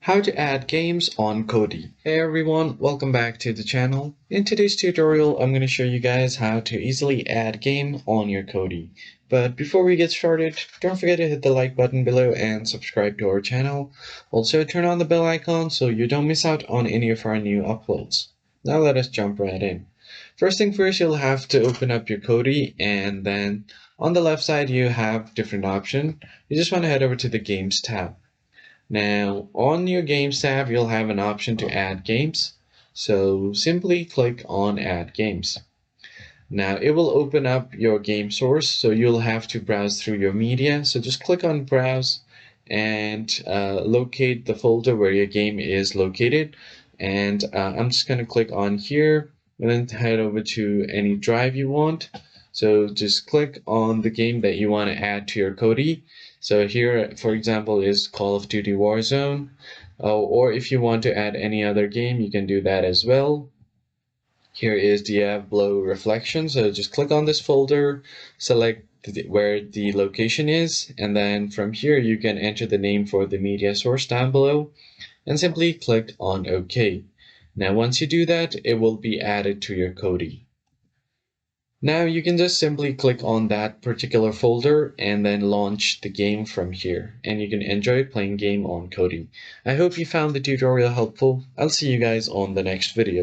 How to add games on Kodi. Hey everyone, welcome back to the channel. In today's tutorial, I'm going to show you guys how to easily add game on your Kodi. But before we get started, don't forget to hit the like button below and subscribe to our channel. Also turn on the bell icon so you don't miss out on any of our new uploads. Now let us jump right in. First thing first, you'll have to open up your Kodi, and then on the left side you have different options. You just want to head over to the Games tab. Now, on your Games tab, you'll have an option to add games. So simply click on Add Games. Now, it will open up your game source, so you'll have to browse through your media. So just click on Browse and locate the folder where your game is located. And I'm just going to click on here and then head over to any drive you want. So just click on the game that you want to add to your Kodi. So here, for example, is Call of Duty Warzone. Or if you want to add any other game, you can do that as well. Here is Diablo Reflection. So just click on this folder, select where the location is, and then from here you can enter the name for the media source down below and simply click on OK. Now once you do that, it will be added to your Kodi. Now you can just simply click on that particular folder and then launch the game from here, and you can enjoy playing game on Kodi. I hope you found the tutorial helpful. I'll see you guys on the next video.